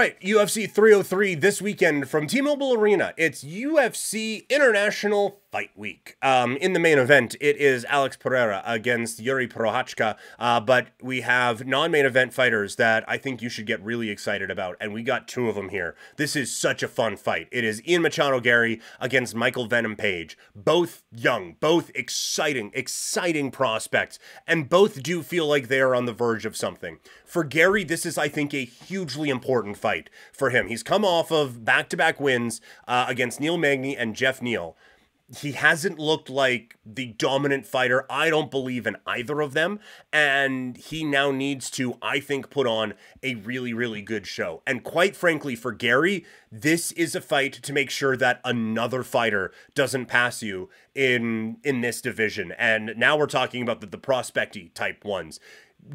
right, UFC 303 this weekend from T-Mobile Arena. It's UFC International Fight Week. In the main event, it is Alex Pereira against Yuri Prochazka, but we have non-main event fighters that I think you should get really excited about, and we got two of them here. This is such a fun fight. It is Ian Machado Garry against Michael Venom Page. Both young, both exciting prospects, and both do feel like they are on the verge of something. For Garry, this is, I think, a hugely important fight for him. He's come off of back-to-back wins against Neil Magny and Jeff Neal. He hasn't looked like the dominant fighter. I don't believe in either of them. And he now needs to, I think, put on a really, really good show. And quite frankly, for Garry, this is a fight to make sure that another fighter doesn't pass you in this division. And now we're talking about the prospecty type ones.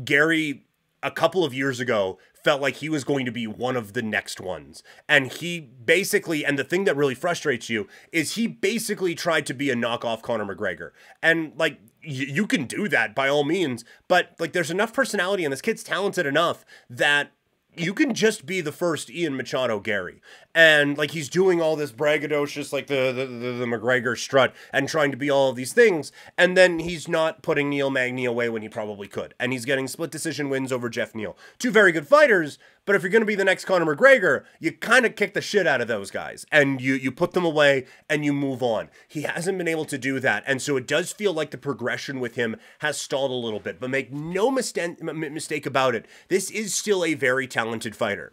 Garry, a couple of years ago, felt like he was going to be one of the next ones. And he basically, and the thing that really frustrates you, is he basically tried to be a knockoff Conor McGregor. And, like, you can do that by all means, but, like, there's enough personality and this kid's talented enough that you can just be the first Ian Machado Garry. And, like, he's doing all this braggadocious, like, the McGregor strut and trying to be all of these things, and then he's not putting Neil Magny away when he probably could. And he's getting split decision wins over Jeff Neal. Two very good fighters, but if you're going to be the next Conor McGregor, you kind of kick the shit out of those guys, and you put them away, and you move on. He hasn't been able to do that, and so it does feel like the progression with him has stalled a little bit, but make no mistake about it, this is still a very talented fighter.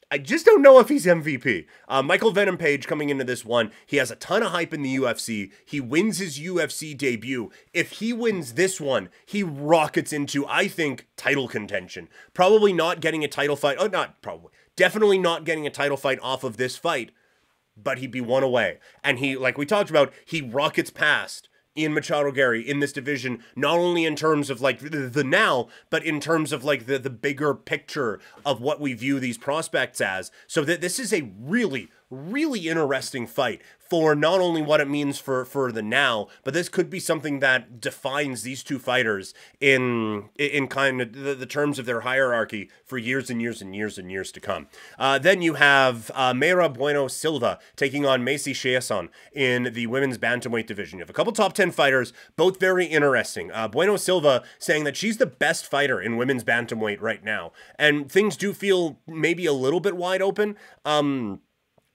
I just don't know if he's MVP. Michael Venom Page coming into this one, he has a ton of hype in the UFC. He wins his UFC debut. If he wins this one, he rockets into, I think, title contention. Probably not getting a title fight. Oh, not probably. Definitely not getting a title fight off of this fight, but he'd be one away. And he, like we talked about, he rockets past Ian Machado Garry in this division, not only in terms of, like, the now, but in terms of, like, the bigger picture of what we view these prospects as. So that this is a really, really interesting fight for not only what it means for the now, but this could be something that defines these two fighters in kind of the terms of their hierarchy for years and years and years and years to come. Then you have Mayra Bueno Silva taking on Macy Chiasson in the women's bantamweight division. You have a couple top 10 fighters, both very interesting. Bueno Silva saying that she's the best fighter in women's bantamweight right now, and things do feel maybe a little bit wide open.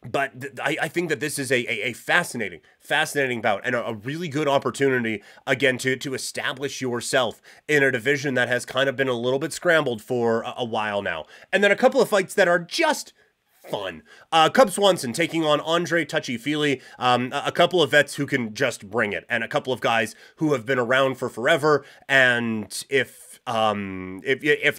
But I think that this is a fascinating bout and a really good opportunity, again, to establish yourself in a division that has kind of been a little bit scrambled for a while now. And then a couple of fights that are just fun. Cub Swanson taking on Andre Touchy-Feely, a couple of vets who can just bring it, and a couple of guys who have been around for forever, and if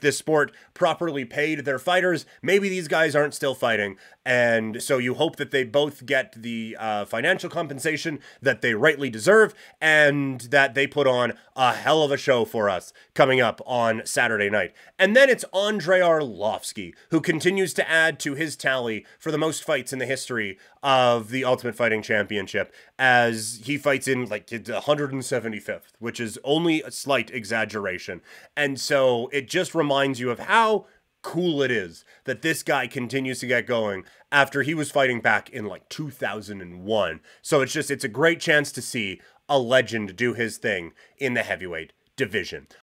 this sport properly paid their fighters, maybe these guys aren't still fighting, and so you hope that they both get the financial compensation that they rightly deserve, and that they put on a hell of a show for us coming up on Saturday night. And then it's Andrei Arlovski, who continues to add to his tally for the most fights in the history of the Ultimate Fighting Championship, as he fights in, like, the 175th, which is only a slight exaggeration. And so it just reminds you of how cool it is that this guy continues to get going after he was fighting back in, like, 2001. So it's a great chance to see a legend do his thing in the heavyweight division.